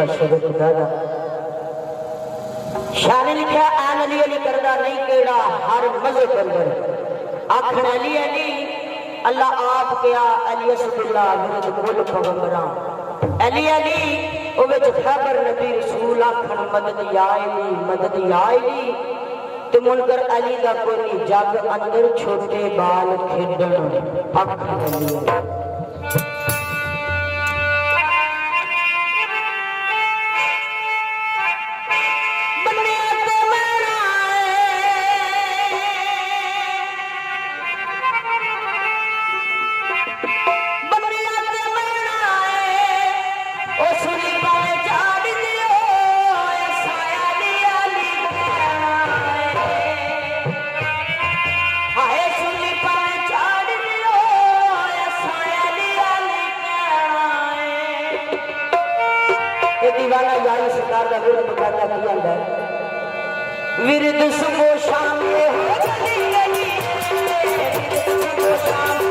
लिखा शब्द दादा शान लिखा आन अली अली करदा नहीं केड़ा हर मजहब अंदर आखण अली अली अल्लाह आप क्या अली असदुल्ला विरद कुल पैगंबरां अली अली ओ विच खबर नबी रसूल आखण मदद आएगी ते मुनकर अली दा कोई जग अंदर छोटे बाल खेडण अख अली दीवाना यानी सरकार का विरद बकाया किया है विरद सुबह शाम ये हो चली गई विरद सुबह शाम